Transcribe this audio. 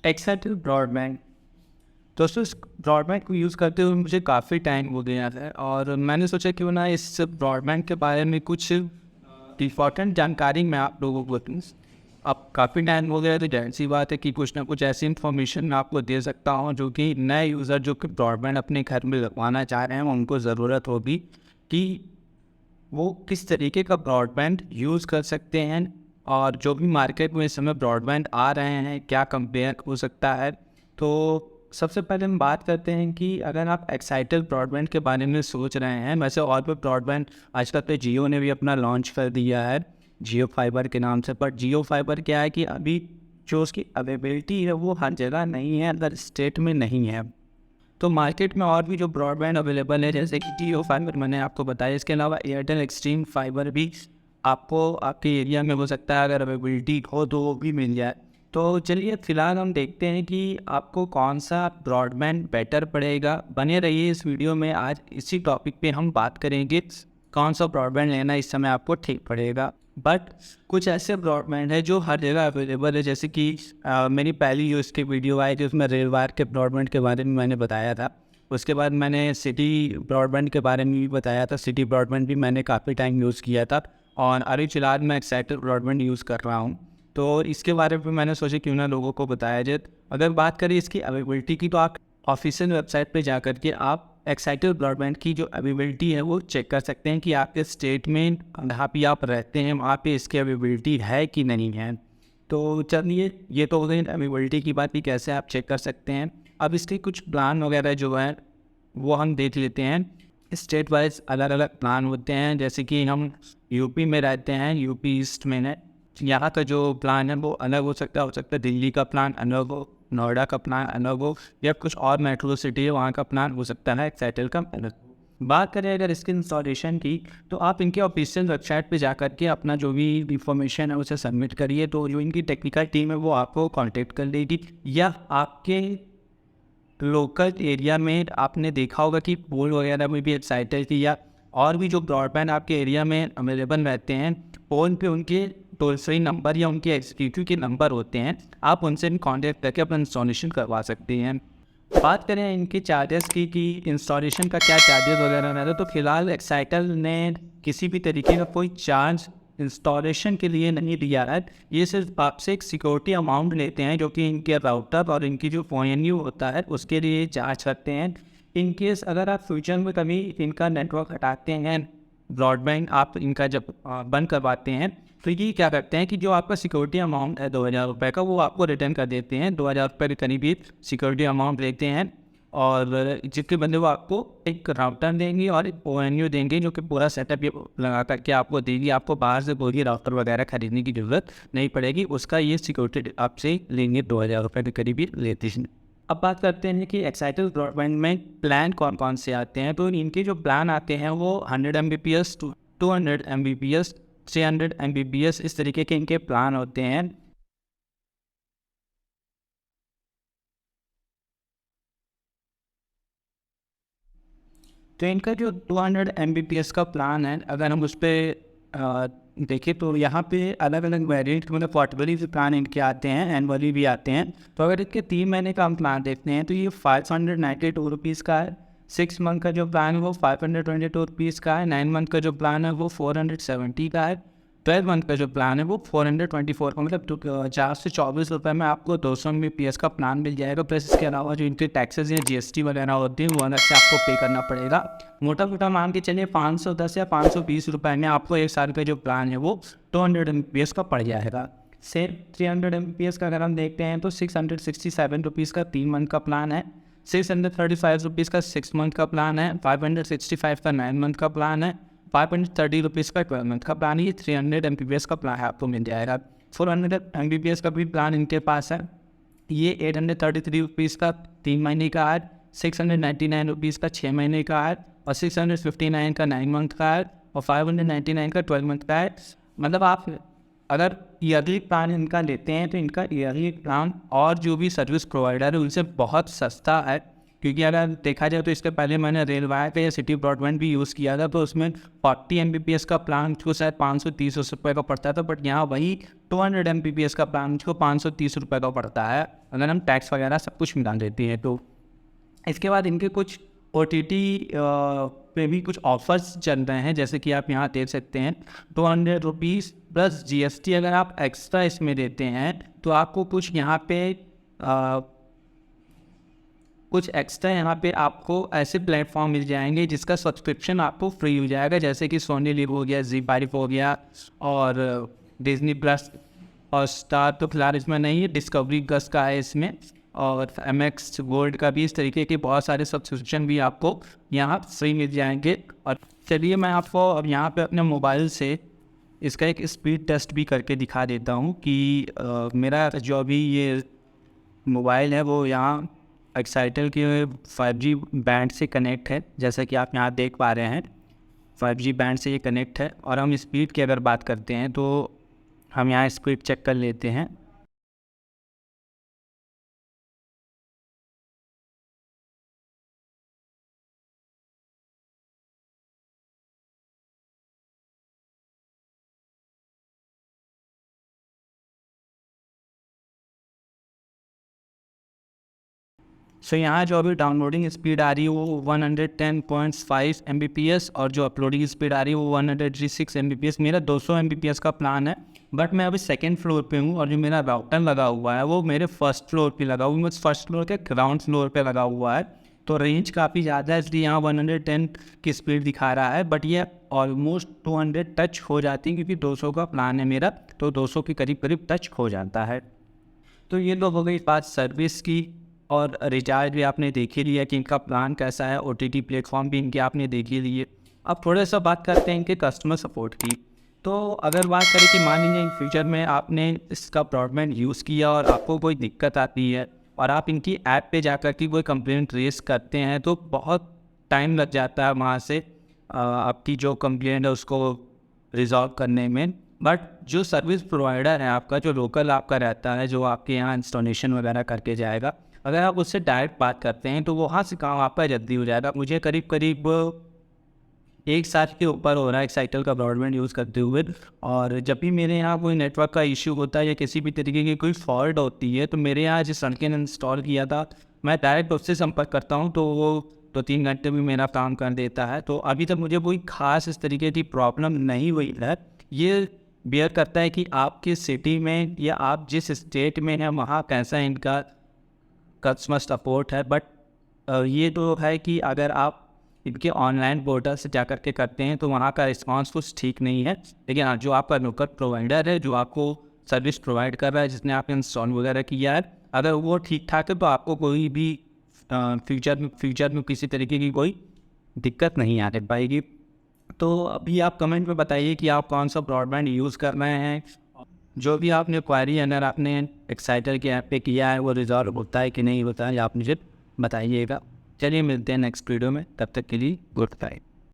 एक्सेटेड broadband. दोस्तों इस broadband को यूज़ करते हुए मुझे काफ़ी टाइम हो गया है और मैंने सोचा क्यों ना इस ब्रॉडबैंड के बारे में कुछ इम्पॉर्टेंट जानकारी मैं आप लोगों को दूँ। अब काफ़ी टाइम हो गया तो जाहिर सी बात है कि कुछ ना कुछ ऐसी इन्फॉर्मेशन मैं आपको दे सकता हूँ जो कि नए यूज़र जो कि ब्रॉडबैंड अपने घर में लगवाना चाह रहे हैं उनको ज़रूरत होगी कि वो किस तरीके का ब्रॉडबैंड यूज़ कर सकते हैं और जो भी मार्केट में इस समय ब्रॉडबैंड आ रहे हैं क्या कंपेयर हो सकता है। तो सबसे पहले हम बात करते हैं कि अगर आप एक्साइटल ब्रॉडबैंड के बारे में सोच रहे हैं, वैसे और भी ब्रॉडबैंड आजकल तो जियो ने भी अपना लॉन्च कर दिया है जियो फाइबर के नाम से। बट जियो फाइबर क्या है कि अभी जो उसकी अवेलेबिलिटी है वो हर जगह नहीं है, हर स्टेट में नहीं है। तो मार्केट में और भी जो ब्रॉडबैंड अवेलेबल है जैसे कि जियो फाइबर मैंने आपको बताया, इसके अलावा एयरटेल एक्सट्रीम फाइबर भी आपको आपके एरिया में हो सकता है, अगर अवेलेबिलिटी हो तो वो भी मिल जाए। तो चलिए फ़िलहाल हम देखते हैं कि आपको कौन सा ब्रॉडबैंड बेटर पड़ेगा। बने रहिए इस वीडियो में, आज इसी टॉपिक पे हम बात करेंगे कौन सा ब्रॉडबैंड लेना इस समय आपको ठीक पड़ेगा। बट कुछ ऐसे ब्रॉडबैंड है जो हर जगह अवेलेबल है, जैसे कि मेरी पहली जो इसकी वीडियो आई थी उसमें रेलवायर के ब्रॉडबैंड के बारे में मैंने बताया था। उसके बाद मैंने सिटी ब्रॉडबैंड के बारे में भी बताया था। सिटी ब्रॉडबैंड भी मैंने काफ़ी टाइम यूज़ किया था और अभी फिलहाल मैं एक्साइटल ब्रॉडबैंड यूज़ कर रहा हूँ। तो इसके बारे में मैंने सोचा क्यों ना लोगों को बताया जाए। अगर बात करें इसकी अवेलेबिलिटी की तो आप ऑफिशियल वेबसाइट पे जा कर के आप एक्साइटल ब्रॉडबैंड की जो अवेलेबिलिटी है वो चेक कर सकते हैं कि आपके स्टेट में जहाँ पे आप रहते हैं वहाँ पे इसकी अवेलेबिलिटी है कि नहीं है। तो चलिए ये तो हो गई अवेलेबिलिटी की बात कि कैसे आप चेक कर सकते हैं। अब इसके कुछ प्लान वगैरह जो है वो हम देख लेते हैं। स्टेट वाइज अलग अलग प्लान होते हैं, जैसे कि हम यूपी में रहते हैं, यूपी ईस्ट में है, यहाँ का जो प्लान है वो अलग हो सकता है दिल्ली का प्लान अलग हो, नोएडा का प्लान अलग हो, या कुछ और मेट्रो सिटी है वहाँ का प्लान हो सकता है एक्साइटल का अलग हो। बात करें अगर इसके इंस्टॉलेशन की तो आप इनके ऑफिशियल वेबसाइट पे जा कर के अपना जो भी इंफॉर्मेशन है उसे सबमिट करिए, तो जो इनकी टेक्निकल टीम है वो आपको कांटेक्ट कर लेगी। या आपके लोकल एरिया में आपने देखा होगा कि पोल वगैरह में भी एक्साइटल की या और भी जो ब्रॉडबैंड आपके एरिया में अवेलेबल रहते हैं, पोल पे उनके टोल फ्री नंबर या उनके एग्जीक्यूटिव के नंबर होते हैं, आप उनसे भी कॉन्टैक्ट करके अपना इंस्टॉलेशन करवा सकते हैं। बात करें इनके चार्जेस की कि इंस्टॉलेशन का क्या चार्जेस वगैरह रहता है, तो फिलहाल एक्साइटल ने किसी भी तरीके का कोई चार्ज इंस्टॉलेशन के लिए नहीं दिया है। ये सिर्फ आपसे एक सिक्योरिटी अमाउंट लेते हैं जो कि इनके राउटर और इनकी जो ONU होता है उसके लिए चार्ज करते हैं। इन केस अगर आप फ्यूचर में कभी इनका नेटवर्क हटाते हैं, ब्रॉडबैंड आप इनका जब बंद करवाते हैं, तो ये क्या करते हैं कि जो आपका सिक्योरिटी अमाउंट है 2000 रुपये का वो आपको रिटर्न कर देते हैं। 2000 रुपये के करीब ही सिक्योरिटी अमाउंट लेते हैं और जिसके बदले वो आपको एक राउटर देंगे और एक ONU देंगे जो कि पूरा सेटअप ये लगा करके आपको देगी। आपको बाहर से कोई राउटर वगैरह खरीदने की ज़रूरत नहीं पड़ेगी, उसका ये सिक्योरिटी आपसे लेंगे 2000 रुपये के करीब ही लेते हैं। अब बात करते हैं कि एक्साइटल ब्रॉडबैंड में प्लान कौन कौन से आते हैं। तो इनके जो प्लान आते हैं वो 100 Mbps, 200 Mbps, 300 Mbps, इस तरीके के इनके प्लान होते हैं। तो इनका जो 200 Mbps का प्लान है, अगर हम उस पर देखें तो यहाँ पे अलग अलग वेरिएंट मतलब क्वार्टरली भी प्लान इनके आते हैं, एनुअली भी आते हैं। तो अगर इसके 3 महीने का हम प्लान देखते हैं तो ये 592 रुपीज़ का है। 6 मंथ का जो प्लान है वो 522 रुपीज़ का है। 9 मंथ का जो प्लान है वो 470 का है। 12 मंथ का जो प्लान है वो 424 का, मतलब 4 से 24 रुपये में आपको 200 Mbps का प्लान मिल जाएगा। प्लस इसके अलावा जो इनके टैक्सेस या GST वगैरह होती हैं वो अलग से आपको पे करना पड़ेगा। मोटा मोटा मान के चलिए 510 या 520 रुपये में आपको 1 साल का जो प्लान है वो 200 Mbps का पड़ जाएगा। सेम 300 Mbps का अगर हम देखते हैं तो 667 रुपीज़ का 3 मंथ का प्लान है। 635 रुपीज़ का 6 मंथ का प्लान है। 565 का 9 मंथ का प्लान है। 530 रुपीज़ का 12 मंथ का प्लान है। ये 300 Mbps का प्लान है आपको मिल जाएगा। 400 Mbps का भी प्लान इनके पास है। ये 833 रुपीज़ का 3 महीने का है। 699 रुपीज़ का 6 महीने का है और 659 का 9 मंथ का है और 599 का 12 मंथ का है। मतलब आप अगर ईयरली प्लान इनका लेते हैं तो इनका ईयरली प्लान और जो भी सर्विस प्रोवाइडर है उनसे बहुत सस्ता है, क्योंकि अगर देखा जाए तो इसके पहले मैंने रेलवायर का या सिटी ब्रॉडबैंड भी यूज़ किया था, तो उसमें 40 Mbps का प्लान को शायद 530 रुपये का पड़ता था, बट यहाँ वही 200 Mbps का प्लान को 530 रुपये का पड़ता है अगर हम टैक्स वगैरह सब कुछ मिला देते हैं तो। इसके बाद इनके कुछ OTT पे भी कुछ ऑफर्स चल रहे हैं, जैसे कि आप यहाँ देख सकते हैं 200 रुपीज़ प्लस GST अगर आप एक्स्ट्रा इसमें देते हैं तो आपको कुछ यहाँ पे कुछ एक्स्ट्रा यहाँ पे आपको ऐसे प्लेटफॉर्म मिल जाएंगे जिसका सब्सक्रिप्शन आपको फ्री हो जाएगा, जैसे कि सोनी लिव हो गया, ZEE5 हो गया और डिज्नी प्लस और स्टार तो फिलहाल इसमें नहीं है, डिस्कवरी प्लस का है इसमें, और MX गोल्ड का भी। इस तरीके के बहुत सारे सब्सक्रिप्शन भी आपको यहाँ फ्री मिल जाएंगे। और चलिए मैं आपको अब यहाँ पे अपने मोबाइल से इसका एक स्पीड टेस्ट भी करके दिखा देता हूँ कि मेरा जो अभी ये मोबाइल है वो यहाँ एक्साइटल के 5G बैंड से कनेक्ट है, जैसा कि आप यहाँ देख पा रहे हैं 5G बैंड से ये कनेक्ट है। और हम स्पीड की अगर बात करते हैं तो हम यहाँ स्पीड चेक कर लेते हैं। सो यहाँ जो अभी डाउनलोडिंग स्पीड आ रही है वो 110.5 Mbps और जो अपलोडिंग स्पीड आ रही है वो 136 Mbps। मेरा 200 Mbps का प्लान है, बट मैं अभी सेकंड फ्लोर पे हूँ और जो मेरा राउटर लगा हुआ है वो मेरे फर्स्ट फ्लोर पे लगा हुआ है, मतलब फर्स्ट फ्लोर के ग्राउंड फ्लोर पे लगा हुआ है। तो रेंज काफ़ी ज़्यादा है, इसलिए यहाँ 110 की स्पीड दिखा रहा है, बट ये ऑलमोस्ट 200 टच हो जाती है क्योंकि 200 का प्लान है मेरा, तो 200 के करीब करीब टच हो जाता है। तो ये तो हो गई बात सर्विस की, और रिचार्ज भी आपने देख ही लिया कि इनका प्लान कैसा है, OTT प्लेटफॉर्म भी इनके आपने देख ही लिए। अब थोड़ा सा बात करते हैं इनके कस्टमर सपोर्ट की। तो अगर बात करें कि मान लीजिए इन फ्यूचर में आपने इसका ब्रॉडबैंड यूज़ किया और आपको कोई दिक्कत आती है और आप इनकी ऐप पे जाकर के कोई कंप्लेंट रेस करते हैं तो बहुत टाइम लग जाता है वहाँ से आपकी जो कंप्लेंट है उसको रिजॉल्व करने में। बट जो सर्विस प्रोवाइडर है आपका, जो लोकल आपका रहता है, जो आपके यहाँ इंस्टॉलेशन वगैरह करके जाएगा, अगर आप उससे डायरेक्ट बात करते हैं तो वहाँ से काम आपका जल्दी हो जाएगा। मुझे करीब करीब 1 साल के ऊपर हो रहा है एक्साइटल का ब्रॉडबैंड यूज़ करते हुए, और जब भी मेरे यहाँ कोई नेटवर्क का इश्यू होता है या किसी भी तरीके की कोई फॉल्ट होती है तो मेरे यहाँ जिस लड़के ने इंस्टॉल किया था मैं डायरेक्ट उससे संपर्क करता हूँ तो वो 2-3 घंटे में मेरा काम कर देता है। तो अभी तक मुझे कोई ख़ास इस तरीके की प्रॉब्लम नहीं हुई है। ये बेयर करता है कि आपकी सिटी में या आप जिस स्टेट में हैं वहाँ कैसा इनका कस्टमर सपोर्ट है। बट ये तो है कि अगर आप इनके ऑनलाइन पोर्टल से जाकर के करते हैं तो वहाँ का रिस्पांस कुछ ठीक नहीं है। लेकिन हाँ, जो आपका लोकल प्रोवाइडर है, जो आपको सर्विस प्रोवाइड कर रहा है, जिसने आपने इंस्टॉल वगैरह किया है, अगर वो ठीक ठाक है तो आपको कोई भी फ्यूचर में किसी तरीके की कोई दिक्कत नहीं आने पाएगी। तो अभी आप कमेंट में बताइए कि आप कौन सा ब्रॉडबैंड यूज़ कर रहे हैं। जो भी आपने क्वारी अगर आपने एक्साइटल के ऐप पे किया है वो रिजॉल्व होता है कि नहीं होता है, आप मुझे बताइएगा। चलिए मिलते हैं नेक्स्ट वीडियो में, तब तक के लिए गुड बाय।